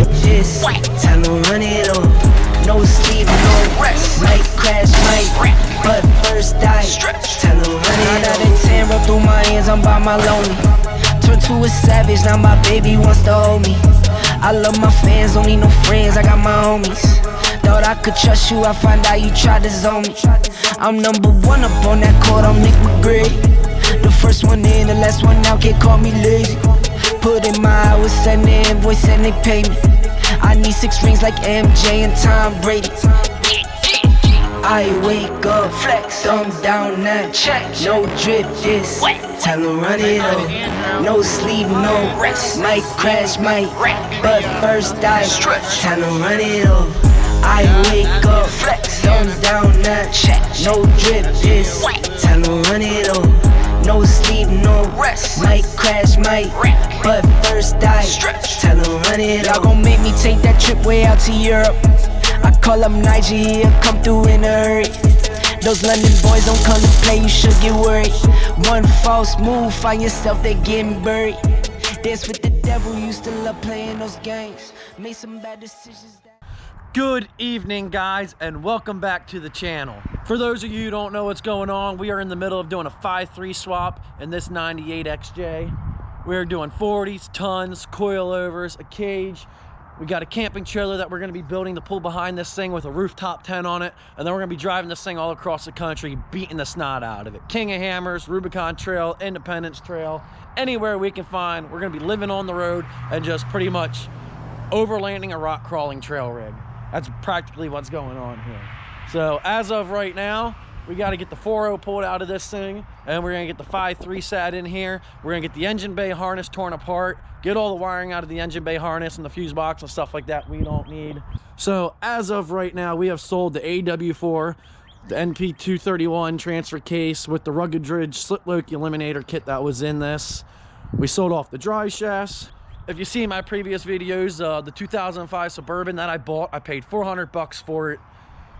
drip this, time to run it up. No sleep, no rest. Might crash, might wreck, but first die. Time to run it up. 9 out of 10 roll through my hands, I'm by my lonely. Turned to a savage, now my baby wants to hold me. I love my fans, don't need no friends, I got my homies. Thought I could trust you, I find out you tried to zone me. I'm number one up on that court, I'm Nick McGrady. The first one in, the last one out, can't call me lazy. Put in my hours, send the invoice and they pay me. I need 6 rings like MJ and Tom Brady. I wake up, flex, thumb down now, check. No drip this, time to run it up. No sleep, no rest. Might crash, might wreck, but first die. Time to run it up. I wake up, flex, thumb down now, check. No drip this, time to run it up. No sleep, no rest. Might crash, might wreck, but first die. Time to run it up. Y'all gon' make me take that trip way out to Europe. I call up Nigeria, come through in a hurry. Those London boys don't come to play, you should get worried. One false move, find yourself, they getting buried. Dance with the devil, used to love playing those games. Made some bad decisions. Good evening, guys, and welcome back to the channel. For those of you who don't know what's going on, we are in the middle of doing a 5.3 swap in this 98 XJ. We're doing 40s, tons, coilovers, a cage. We got a camping trailer that we're going to be building to pull behind this thing with a rooftop tent on it, and then we're going to be driving this thing all across the country, beating the snot out of it. King of Hammers, Rubicon Trail, Independence Trail, anywhere we can find. We're going to be living on the road and just pretty much overlanding a rock crawling trail rig. That's practically what's going on here. So as of right now, we got to get the 4.0 pulled out of this thing, and we're going to get the 5.3 sat in here. We're going to get the engine bay harness torn apart, get all the wiring out of the engine bay harness and the fuse box and stuff like that we don't need. So as of right now, we have sold the AW4, the NP231 transfer case with the rugged ridge slip yoke eliminator kit that was in this. We sold off the drive shafts. If you see my previous videos, the 2005 Suburban that I bought, I paid 400 bucks for it.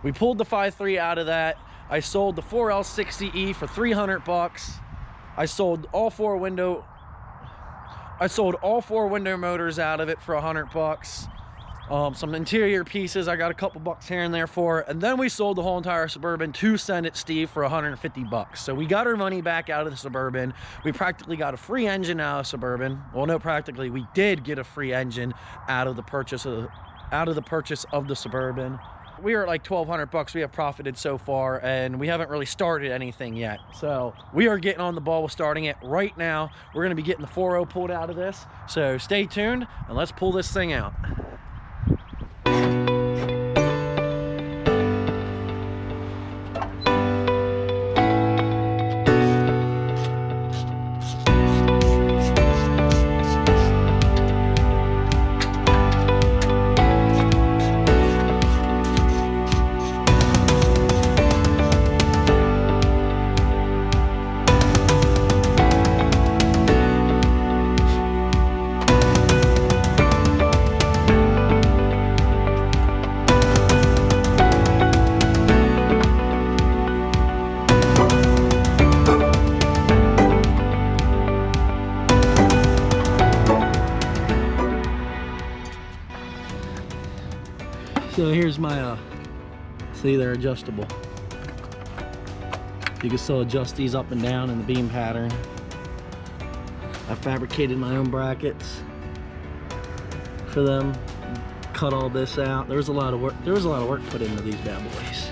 We pulled the 5.3 out of that. I sold the 4L60E for 300 bucks. I sold all four window motors out of it for 100 bucks. Some interior pieces I got a couple bucks here and there for, and then we sold the whole entire Suburban to Send It Steve for 150 bucks. So we got our money back out of the Suburban. We practically got a free engine out of Suburban. Well, no, practically we did get a free engine out of the purchase of the Suburban. We are at like 1,200 bucks. We have profited so far, and we haven't really started anything yet. So we are getting on the ball with starting it right now. We're going to be getting the 4.0 pulled out of this. So stay tuned and let's pull this thing out. So here's my, see, they're adjustable. You can still adjust these up and down in the beam pattern. I fabricated my own brackets for them. Cut all this out. There was a lot of work. There was a lot of work put into these bad boys.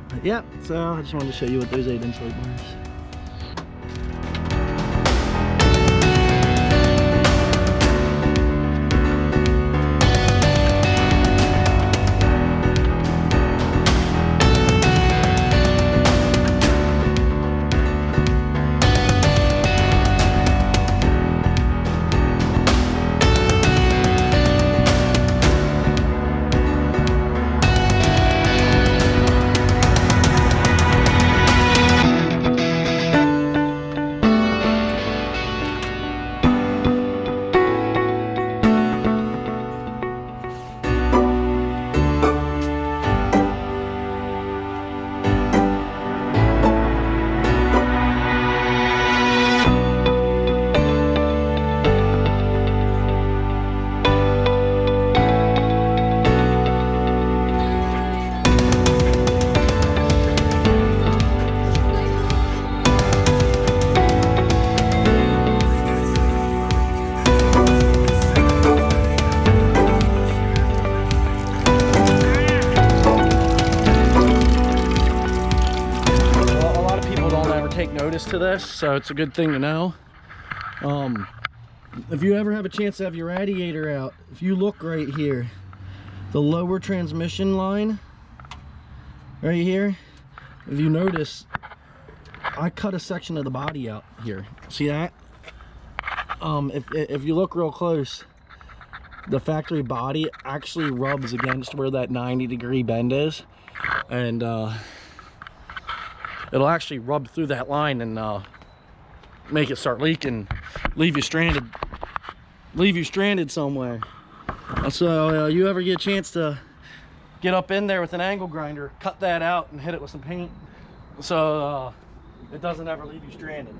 But yeah, so I just wanted to show you what those 8-inch light bars. to this, so it's a good thing to know. If you ever have a chance to have your radiator out, if you look right here, the lower transmission line right here, if you notice, I cut a section of the body out here. See that? If you look real close, the factory body actually rubs against where that 90-degree bend is, and it'll actually rub through that line and make it start leaking, leave you stranded somewhere. So you ever get a chance to get up in there with an angle grinder, cut that out and hit it with some paint, so it doesn't ever leave you stranded.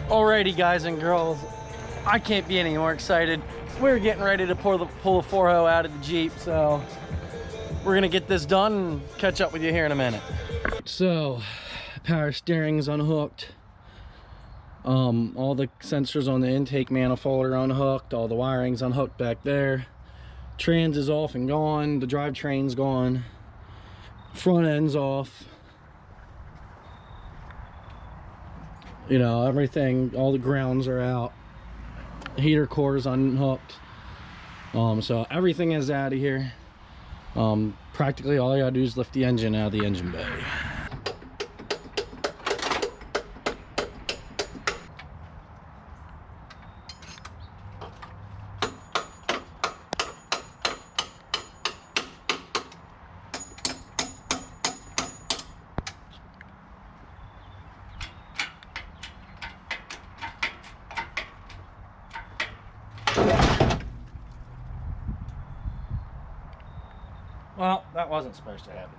Alrighty guys and girls, I can't be any more excited. We're getting ready to pull the 4.0 out of the Jeep, so we're gonna get this done and catch up with you here in a minute. So, power steering's unhooked. All the sensors on the intake manifold are unhooked. All the wiring's unhooked back there. Trans is off and gone. The drivetrain's gone. Front end's off. You know, everything, all the grounds are out. Heater core is unhooked. So everything is out of here. Practically all I gotta do is lift the engine out of the engine bay. Well, that wasn't supposed to happen.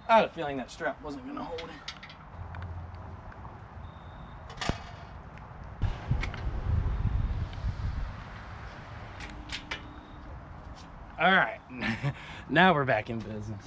I had a feeling that strap wasn't going to hold it. All right, now we're back in business.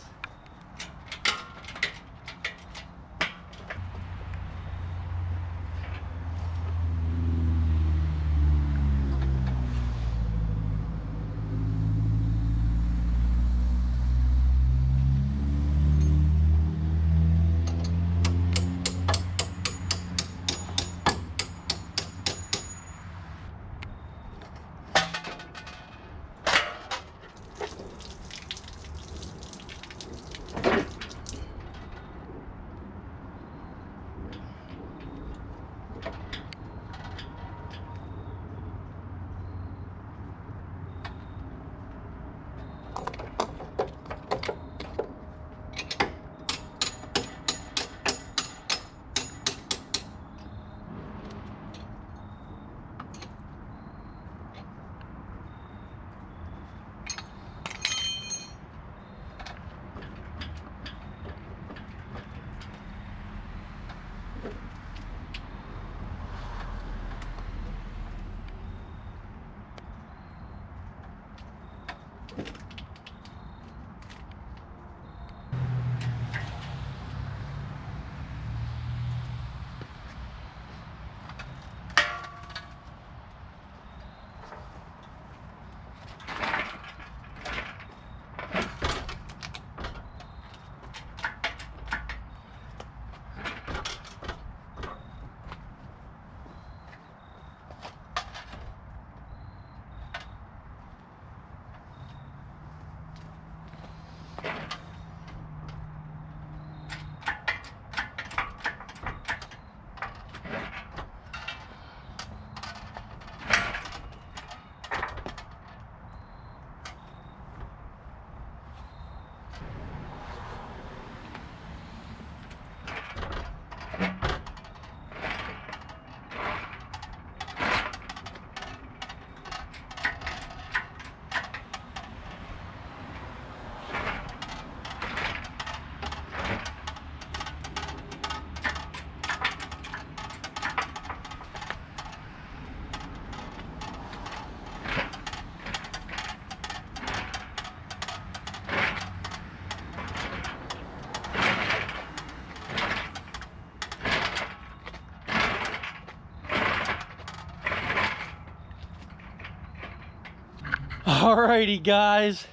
Alrighty guys,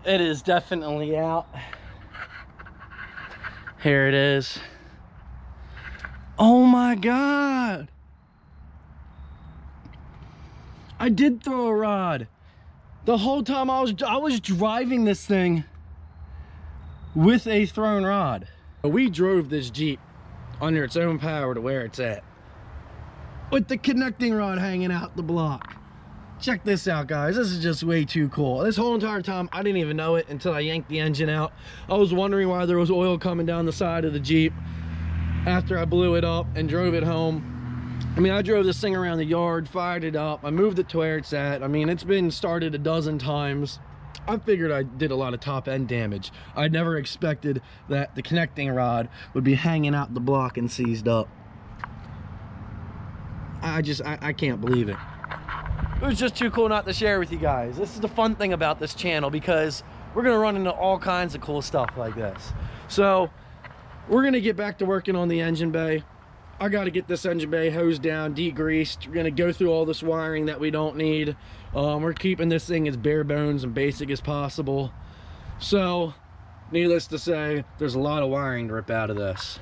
it is definitely out. Here it is. Oh my God, I did throw a rod. The whole time I was driving this thing with a thrown rod. We drove this Jeep under its own power to where it's at, with the connecting rod hanging out the block. Check this out, guys. This is just way too cool. This whole entire time, I didn't even know it until I yanked the engine out. I was wondering why there was oil coming down the side of the Jeep after I blew it up and drove it home. I mean, I drove this thing around the yard, fired it up. I moved it to where it's at. I mean, it's been started a dozen times. I figured I did a lot of top end damage. I never expected that the connecting rod would be hanging out the block and seized up. I can't believe it. It was just too cool not to share with you guys. This is the fun thing about this channel, because we're gonna run into all kinds of cool stuff like this. So we're gonna get back to working on the engine bay. I gotta get this engine bay hosed down, degreased. We're gonna go through all this wiring that we don't need. We're keeping this thing as bare bones and basic as possible. So needless to say, there's a lot of wiring to rip out of this.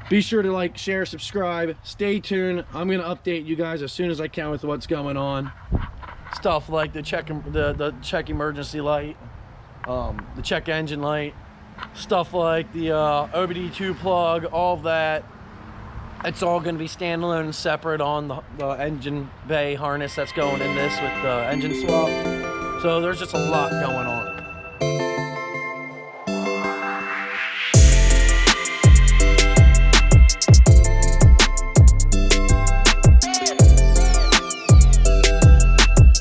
Be sure to like, share, subscribe. Stay tuned. I'm gonna update you guys as soon as I can with what's going on. Stuff like the check emergency light, the check engine light, stuff like the OBD2 plug, all of that. It's all gonna be standalone and separate on the engine bay harness that's going in this with the engine swap. So there's just a lot going on.